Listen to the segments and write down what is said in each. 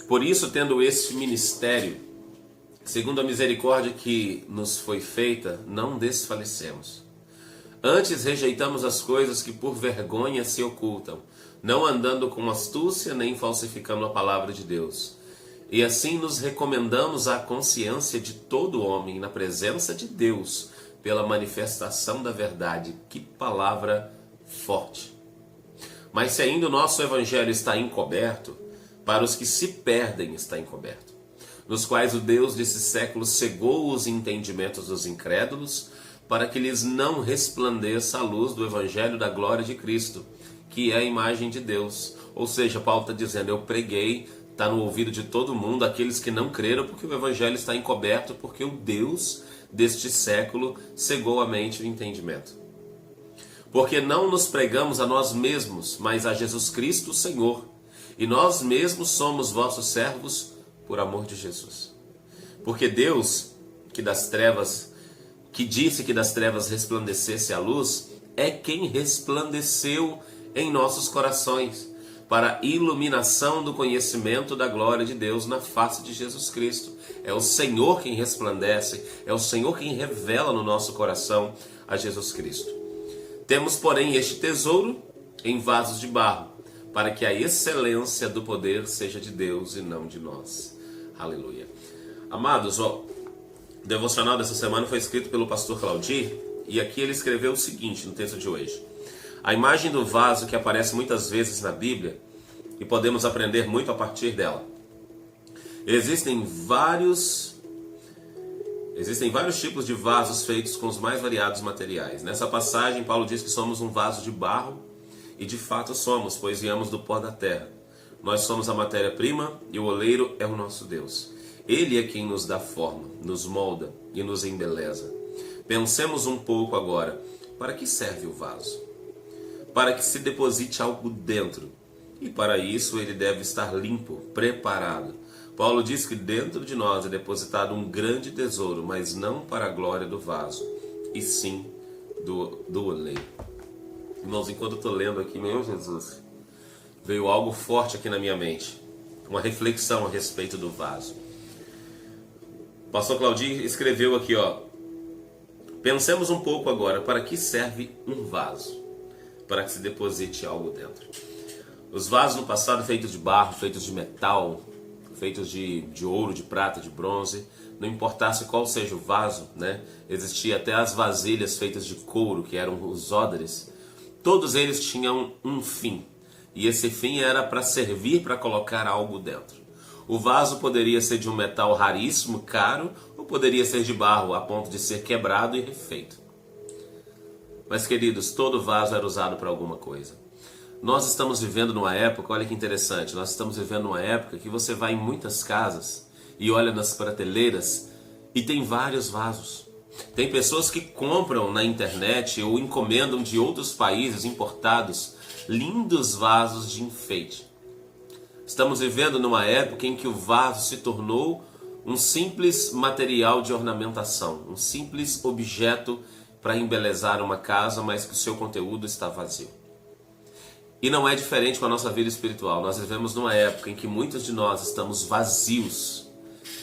Por isso, tendo esse ministério, segundo a misericórdia que nos foi feita, não desfalecemos. Antes rejeitamos as coisas que por vergonha se ocultam, não andando com astúcia nem falsificando a palavra de Deus. E assim nos recomendamos à consciência de todo homem na presença de Deus, pela manifestação da verdade. Que palavra forte! Mas se ainda o nosso evangelho está encoberto, para os que se perdem está encoberto, nos quais o Deus desse século cegou os entendimentos dos incrédulos, para que lhes não resplandeça a luz do evangelho da glória de Cristo, que é a imagem de Deus. Ou seja, Paulo está dizendo, eu preguei, está no ouvido de todo mundo, aqueles que não creram, porque o evangelho está encoberto, porque o Deus deste século cegou a mente e o entendimento. Porque não nos pregamos a nós mesmos, mas a Jesus Cristo, o Senhor, e nós mesmos somos vossos servos por amor de Jesus. Porque Deus, que disse que das trevas resplandecesse a luz, é quem resplandeceu em nossos corações, para a iluminação do conhecimento da glória de Deus na face de Jesus Cristo. É o Senhor quem resplandece, é o Senhor quem revela no nosso coração a Jesus Cristo. Temos, porém, este tesouro em vasos de barro, para que a excelência do poder seja de Deus e não de nós. Aleluia. Amados, o devocional dessa semana foi escrito pelo pastor Claudir, e aqui ele escreveu o seguinte no texto de hoje. A imagem do vaso que aparece muitas vezes na Bíblia, e podemos aprender muito a partir dela. Existem vários tipos de vasos feitos com os mais variados materiais. Nessa passagem, Paulo diz que somos um vaso de barro, e de fato somos, pois viemos do pó da terra. Nós somos a matéria-prima e o oleiro é o nosso Deus. Ele é quem nos dá forma, nos molda e nos embeleza. Pensemos um pouco agora, para que serve o vaso? Para que se deposite algo dentro, e para isso ele deve estar limpo, preparado. Paulo diz que dentro de nós é depositado um grande tesouro, mas não para a glória do vaso, e sim do oleiro. Irmãos, enquanto eu estou lendo aqui, meu Jesus, veio algo forte aqui na minha mente, uma reflexão a respeito do vaso. O pastor Claudir escreveu aqui, pensemos um pouco agora, para que serve um vaso? Para que se deposite algo dentro. Os vasos no passado feitos de barro, feitos de metal, feitos de ouro, de prata, de bronze, não importasse qual seja o vaso, né? Existia até as vasilhas feitas de couro, que eram os ódares. Todos eles tinham um fim, e esse fim era para servir para colocar algo dentro. O vaso poderia ser de um metal raríssimo, caro, ou poderia ser de barro, a ponto de ser quebrado e refeito. Mas, queridos, todo vaso era usado para alguma coisa. Nós estamos vivendo numa época, olha que interessante, nós estamos vivendo numa época que você vai em muitas casas e olha nas prateleiras e tem vários vasos. Tem pessoas que compram na internet ou encomendam de outros países importados lindos vasos de enfeite. Estamos vivendo numa época em que o vaso se tornou um simples material de ornamentação, um simples objeto para embelezar uma casa, mas que o seu conteúdo está vazio. E não é diferente com a nossa vida espiritual. Nós vivemos numa época em que muitos de nós estamos vazios,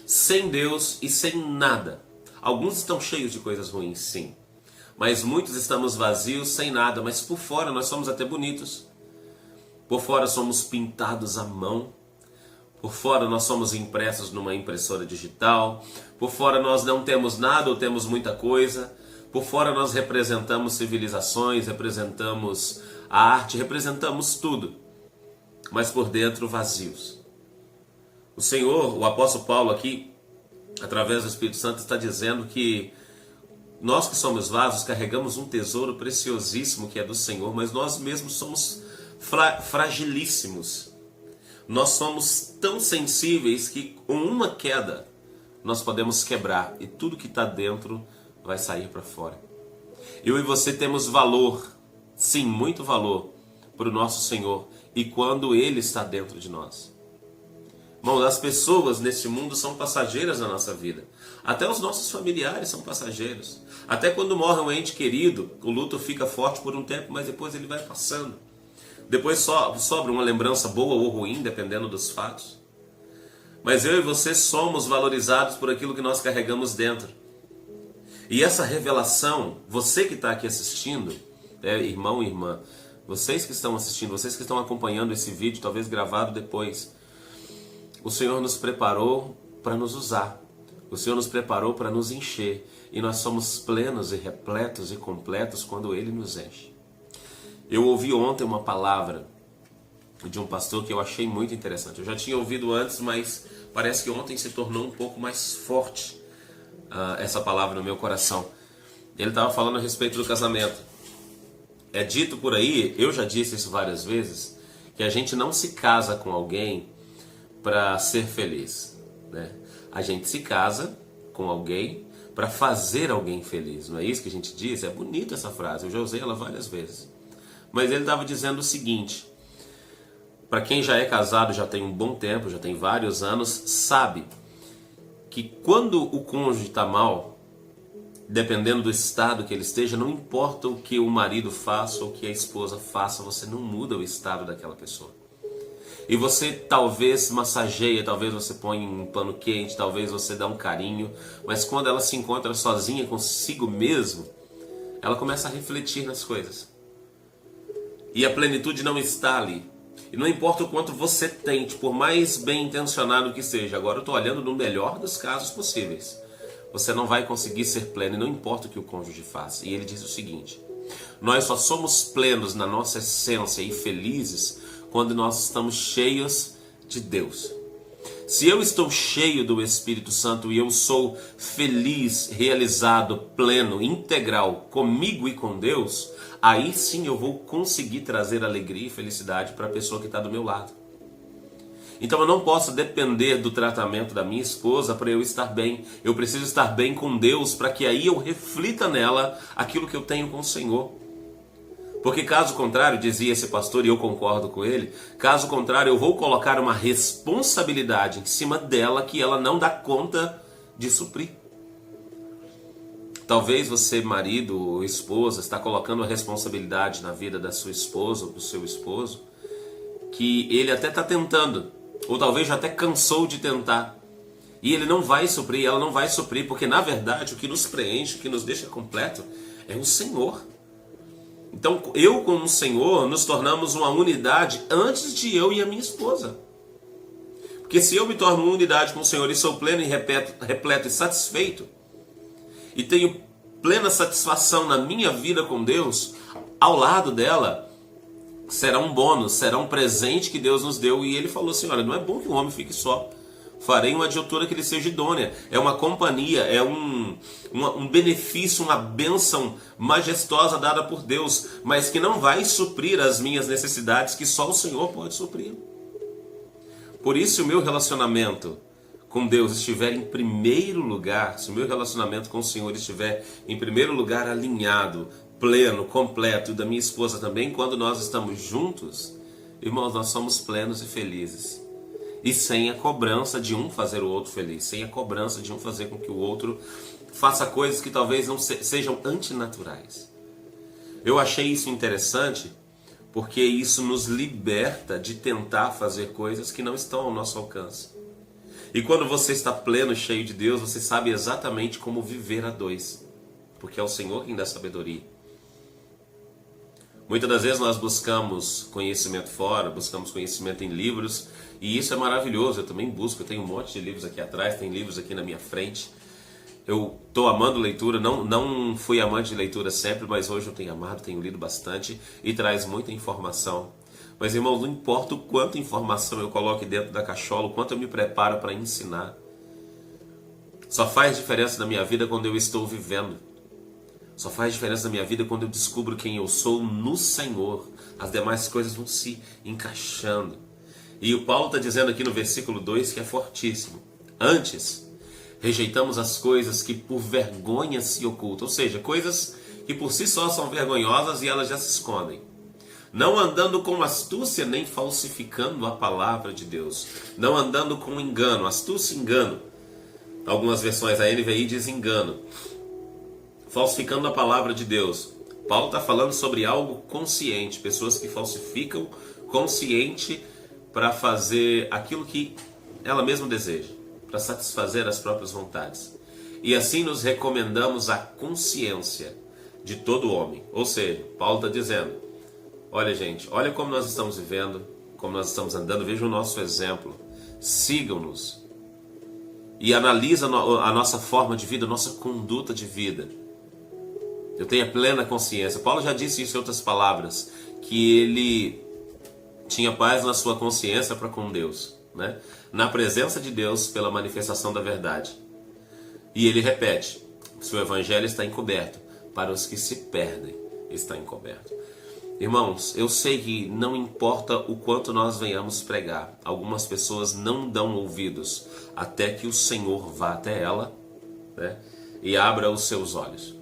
sem Deus e sem nada. Alguns estão cheios de coisas ruins, sim. Mas muitos estamos vazios, sem nada. Mas por fora nós somos até bonitos. Por fora somos pintados à mão. Por fora nós somos impressos numa impressora digital. Por fora nós não temos nada ou temos muita coisa. Por fora nós representamos civilizações, representamos a arte, representamos tudo. Mas por dentro vazios. O Senhor, o apóstolo Paulo aqui, através do Espírito Santo, está dizendo que nós que somos vasos carregamos um tesouro preciosíssimo que é do Senhor, mas nós mesmos somos fragilíssimos. Nós somos tão sensíveis que com uma queda nós podemos quebrar e tudo que está dentro vai sair para fora. Eu e você temos valor, sim, muito valor para o nosso Senhor e quando Ele está dentro de nós. Irmãos, as pessoas neste mundo são passageiras na nossa vida. Até os nossos familiares são passageiros. Até quando morre um ente querido, o luto fica forte por um tempo, mas depois ele vai passando. Depois sobra uma lembrança boa ou ruim, dependendo dos fatos. Mas eu e você somos valorizados por aquilo que nós carregamos dentro. E essa revelação, você que está aqui assistindo, irmão e irmã, vocês que estão assistindo, vocês que estão acompanhando esse vídeo, talvez gravado depois, o Senhor nos preparou para nos usar. O Senhor nos preparou para nos encher. E nós somos plenos e repletos e completos quando Ele nos enche. Eu ouvi ontem uma palavra de um pastor que eu achei muito interessante. Eu já tinha ouvido antes, mas parece que ontem se tornou um pouco mais forte essa palavra no meu coração. Ele estava falando a respeito do casamento. É dito por aí, eu já disse isso várias vezes, que a gente não se casa com alguém para ser feliz, né? A gente se casa com alguém para fazer alguém feliz. Não é isso que a gente diz? É bonita essa frase, eu já usei ela várias vezes. Mas ele estava dizendo o seguinte: para quem já é casado, já tem um bom tempo, já tem vários anos, sabe que quando o cônjuge está mal, dependendo do estado que ele esteja, não importa o que o marido faça ou o que a esposa faça, você não muda o estado daquela pessoa. E você talvez massageia, talvez você põe um pano quente, talvez você dá um carinho, mas quando ela se encontra sozinha consigo mesmo, ela começa a refletir nas coisas. E a plenitude não está ali. E não importa o quanto você tente, por mais bem intencionado que seja, agora eu estou olhando no melhor dos casos possíveis, você não vai conseguir ser pleno, e não importa o que o cônjuge faça. E ele diz o seguinte: nós só somos plenos na nossa essência e felizes quando nós estamos cheios de Deus. Se eu estou cheio do Espírito Santo e eu sou feliz, realizado, pleno, integral comigo e com Deus, aí sim eu vou conseguir trazer alegria e felicidade para a pessoa que está do meu lado. Então eu não posso depender do tratamento da minha esposa para eu estar bem. Eu preciso estar bem com Deus para que aí eu reflita nela aquilo que eu tenho com o Senhor. Porque caso contrário, dizia esse pastor, e eu concordo com ele, caso contrário eu vou colocar uma responsabilidade em cima dela que ela não dá conta de suprir. Talvez você, marido ou esposa, está colocando a responsabilidade na vida da sua esposa ou do seu esposo, que ele até está tentando, ou talvez já até cansou de tentar, e ele não vai suprir, ela não vai suprir, porque na verdade o que nos preenche, o que nos deixa completo é o Senhor. Então eu com o Senhor nos tornamos uma unidade antes de eu e a minha esposa. Porque se eu me torno uma unidade com o Senhor e sou pleno e repleto e satisfeito, e tenho plena satisfação na minha vida com Deus, ao lado dela será um bônus, será um presente que Deus nos deu. E ele falou assim: olha, não é bom que o homem fique só. Farei uma adjutora que lhe seja idônea. É uma companhia, é um benefício, uma bênção majestosa dada por Deus, mas que não vai suprir as minhas necessidades, que só o Senhor pode suprir. Por isso, se o meu relacionamento com Deus estiver em primeiro lugar, se o meu relacionamento com o Senhor estiver em primeiro lugar alinhado, pleno, completo, e da minha esposa também, quando nós estamos juntos, irmãos, nós somos plenos e felizes. E sem a cobrança de um fazer o outro feliz, sem a cobrança de um fazer com que o outro faça coisas que talvez não sejam antinaturais. Eu achei isso interessante porque isso nos liberta de tentar fazer coisas que não estão ao nosso alcance. E quando você está pleno e cheio de Deus, você sabe exatamente como viver a dois, porque é o Senhor quem dá sabedoria. Muitas das vezes nós buscamos conhecimento fora, buscamos conhecimento em livros, e isso é maravilhoso. Eu também busco, eu tenho um monte de livros aqui atrás, tem livros aqui na minha frente. Eu estou amando leitura, não fui amante de leitura sempre, mas hoje eu tenho amado, tenho lido bastante e traz muita informação. Mas, irmãos, não importa o quanto informação eu coloque dentro da cachola, o quanto eu me preparo para ensinar, só faz diferença na minha vida quando eu estou vivendo. Só faz diferença na minha vida quando eu descubro quem eu sou no Senhor. As demais coisas vão se encaixando. E o Paulo está dizendo aqui no versículo 2 que é fortíssimo. Antes, rejeitamos as coisas que por vergonha se ocultam. Ou seja, coisas que por si só são vergonhosas e elas já se escondem. Não andando com astúcia nem falsificando a palavra de Deus. Não andando com engano. Astúcia e engano. Algumas versões, a NVI diz engano. Falsificando a palavra de Deus. Paulo está falando sobre algo consciente. Pessoas que falsificam consciente para fazer aquilo que ela mesma deseja, para satisfazer as próprias vontades. E assim nos recomendamos a consciência de todo homem. Ou seja, Paulo está dizendo, olha gente, olha como nós estamos vivendo, como nós estamos andando, vejam o nosso exemplo, sigam-nos e analisa a nossa forma de vida, a nossa conduta de vida. Eu tenho a plena consciência. Paulo já disse isso em outras palavras, que ele tinha paz na sua consciência para com Deus, né? Na presença de Deus pela manifestação da verdade. E ele repete, se o evangelho está encoberto, para os que se perdem está encoberto. Irmãos, eu sei que não importa o quanto nós venhamos pregar, algumas pessoas não dão ouvidos até que o Senhor vá até ela, né, e abra os seus olhos.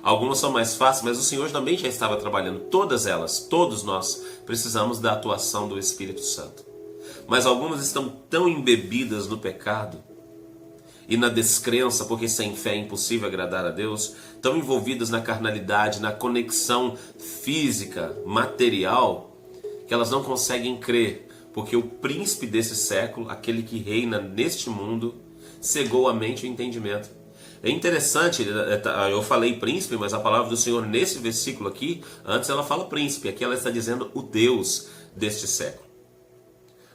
Algumas são mais fáceis, mas o Senhor também já estava trabalhando. Todas elas, todos nós, precisamos da atuação do Espírito Santo. Mas algumas estão tão embebidas no pecado e na descrença, porque sem fé é impossível agradar a Deus, tão envolvidas na carnalidade, na conexão física, material, que elas não conseguem crer, porque o príncipe desse século, aquele que reina neste mundo, cegou a mente e o entendimento. É interessante, eu falei príncipe, mas a palavra do Senhor nesse versículo aqui, antes ela fala príncipe, aqui ela está dizendo o Deus deste século.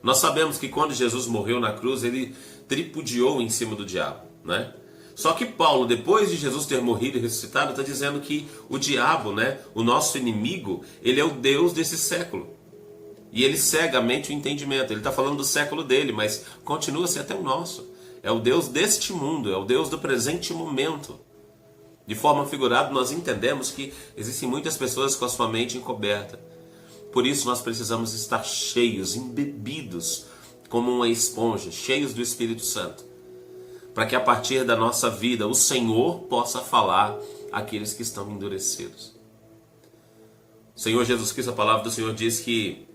Nós sabemos que quando Jesus morreu na cruz, ele tripudiou em cima do diabo, né? Só que Paulo, depois de Jesus ter morrido e ressuscitado, está dizendo que o diabo, né, o nosso inimigo, ele é o Deus desse século. E ele cega a mente e o entendimento. Ele está falando do século dele, mas continua a ser até o nosso. É o Deus deste mundo, é o Deus do presente momento. De forma figurada, nós entendemos que existem muitas pessoas com a sua mente encoberta. Por isso nós precisamos estar cheios, embebidos, como uma esponja, cheios do Espírito Santo. Para que a partir da nossa vida, o Senhor possa falar àqueles que estão endurecidos. O Senhor Jesus Cristo, a palavra do Senhor diz que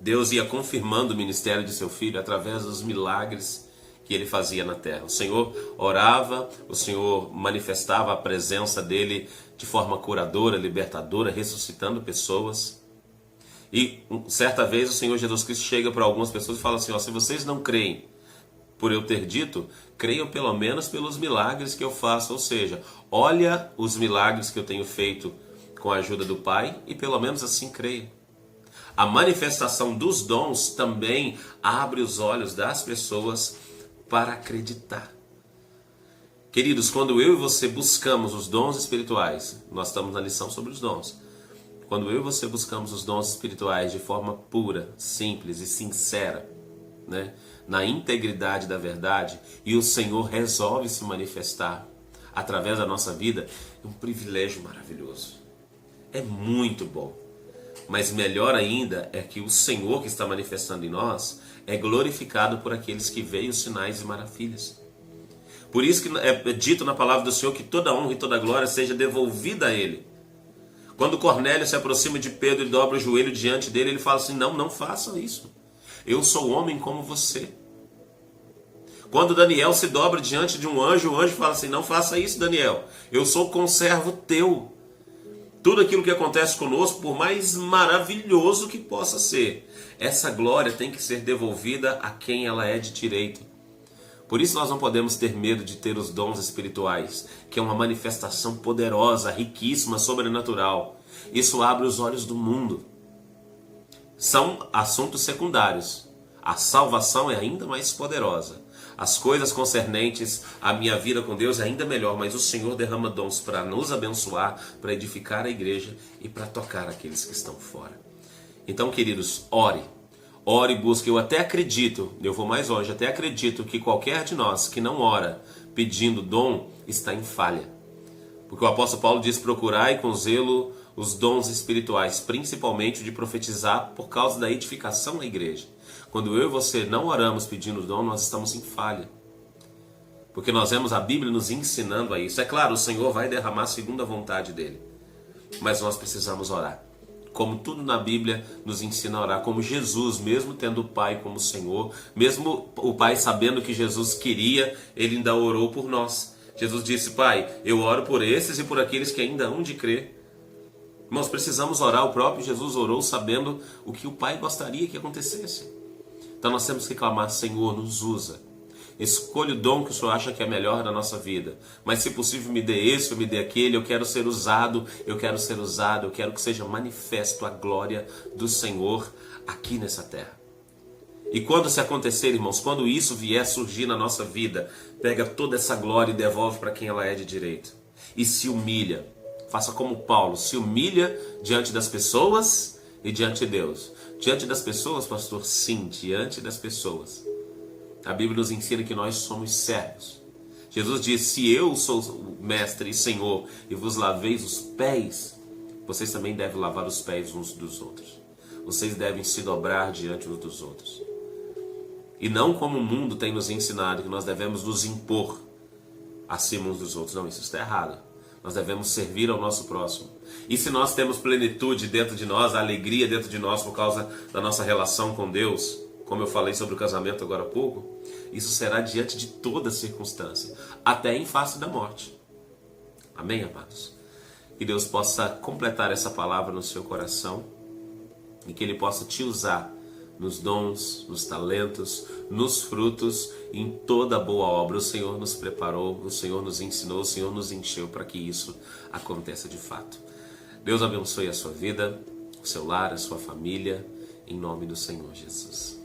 Deus ia confirmando o ministério de seu Filho através dos milagres que ele fazia na terra. O Senhor orava, o Senhor manifestava a presença dele de forma curadora, libertadora, ressuscitando pessoas. E certa vez o Senhor Jesus Cristo chega para algumas pessoas e fala assim, se vocês não creem por eu ter dito, creiam pelo menos pelos milagres que eu faço. Ou seja, olha os milagres que eu tenho feito com a ajuda do Pai e pelo menos assim creiam. A manifestação dos dons também abre os olhos das pessoas para acreditar. Queridos, quando eu e você buscamos os dons espirituais, nós estamos na lição sobre os dons. Quando eu e você buscamos os dons espirituais de forma pura, simples e sincera, né, na integridade da verdade, e o Senhor resolve se manifestar através da nossa vida, é um privilégio maravilhoso. É muito bom. Mas melhor ainda é que o Senhor que está manifestando em nós é glorificado por aqueles que veem os sinais e maravilhas. Por isso que é dito na palavra do Senhor que toda honra e toda glória seja devolvida a Ele. Quando Cornélio se aproxima de Pedro e dobra o joelho diante dele, ele fala assim, não faça isso. Eu sou homem como você. Quando Daniel se dobra diante de um anjo, o anjo fala assim, não faça isso, Daniel. Eu sou conservo teu. Tudo aquilo que acontece conosco, por mais maravilhoso que possa ser, essa glória tem que ser devolvida a quem ela é de direito. Por isso nós não podemos ter medo de ter os dons espirituais, que é uma manifestação poderosa, riquíssima, sobrenatural. Isso abre os olhos do mundo. São assuntos secundários. A salvação é ainda mais poderosa. As coisas concernentes à minha vida com Deus é ainda melhor, mas o Senhor derrama dons para nos abençoar, para edificar a igreja e para tocar aqueles que estão fora. Então, queridos, ore e busque. Eu até acredito, eu vou mais longe, até acredito que qualquer de nós que não ora pedindo dom está em falha. Porque o apóstolo Paulo diz, procurai com zelo os dons espirituais, principalmente o de profetizar por causa da edificação da igreja. Quando eu e você não oramos pedindo dom, nós estamos em falha. Porque nós vemos a Bíblia nos ensinando a isso. É claro, o Senhor vai derramar segundo a vontade dele. Mas nós precisamos orar. Como tudo na Bíblia nos ensina a orar. Como Jesus, mesmo tendo o Pai como Senhor, mesmo o Pai sabendo que Jesus queria, ele ainda orou por nós. Jesus disse, Pai, eu oro por esses e por aqueles que ainda hão de crer. Irmãos, precisamos orar. O próprio Jesus orou sabendo o que o Pai gostaria que acontecesse. Então nós temos que clamar: Senhor, nos usa. Escolha o dom que o Senhor acha que é melhor na nossa vida. Mas se possível, me dê esse ou me dê aquele. Eu quero ser usado, eu quero ser usado. Eu quero que seja manifesto a glória do Senhor aqui nessa terra. E quando se acontecer, irmãos, quando isso vier surgir na nossa vida, pega toda essa glória e devolve para quem ela é de direito. E se humilha. Faça como Paulo, se humilha diante das pessoas e diante de Deus. Diante das pessoas, pastor? Sim, diante das pessoas. A Bíblia nos ensina que nós somos servos. Jesus disse: se eu sou o mestre e Senhor e vos laveis os pés, vocês também devem lavar os pés uns dos outros. Vocês devem se dobrar diante uns dos outros. E não como o mundo tem nos ensinado, que nós devemos nos impor acima uns dos outros. Não, isso está errado. Nós devemos servir ao nosso próximo. E se nós temos plenitude dentro de nós, alegria dentro de nós por causa da nossa relação com Deus, como eu falei sobre o casamento agora há pouco, isso será diante de toda circunstância, até em face da morte. Amém, amados? Que Deus possa completar essa palavra no seu coração e que Ele possa te usar nos dons, nos talentos, nos frutos, em toda boa obra. O Senhor nos preparou, o Senhor nos ensinou, o Senhor nos encheu para que isso aconteça de fato. Deus abençoe a sua vida, o seu lar, a sua família, em nome do Senhor Jesus.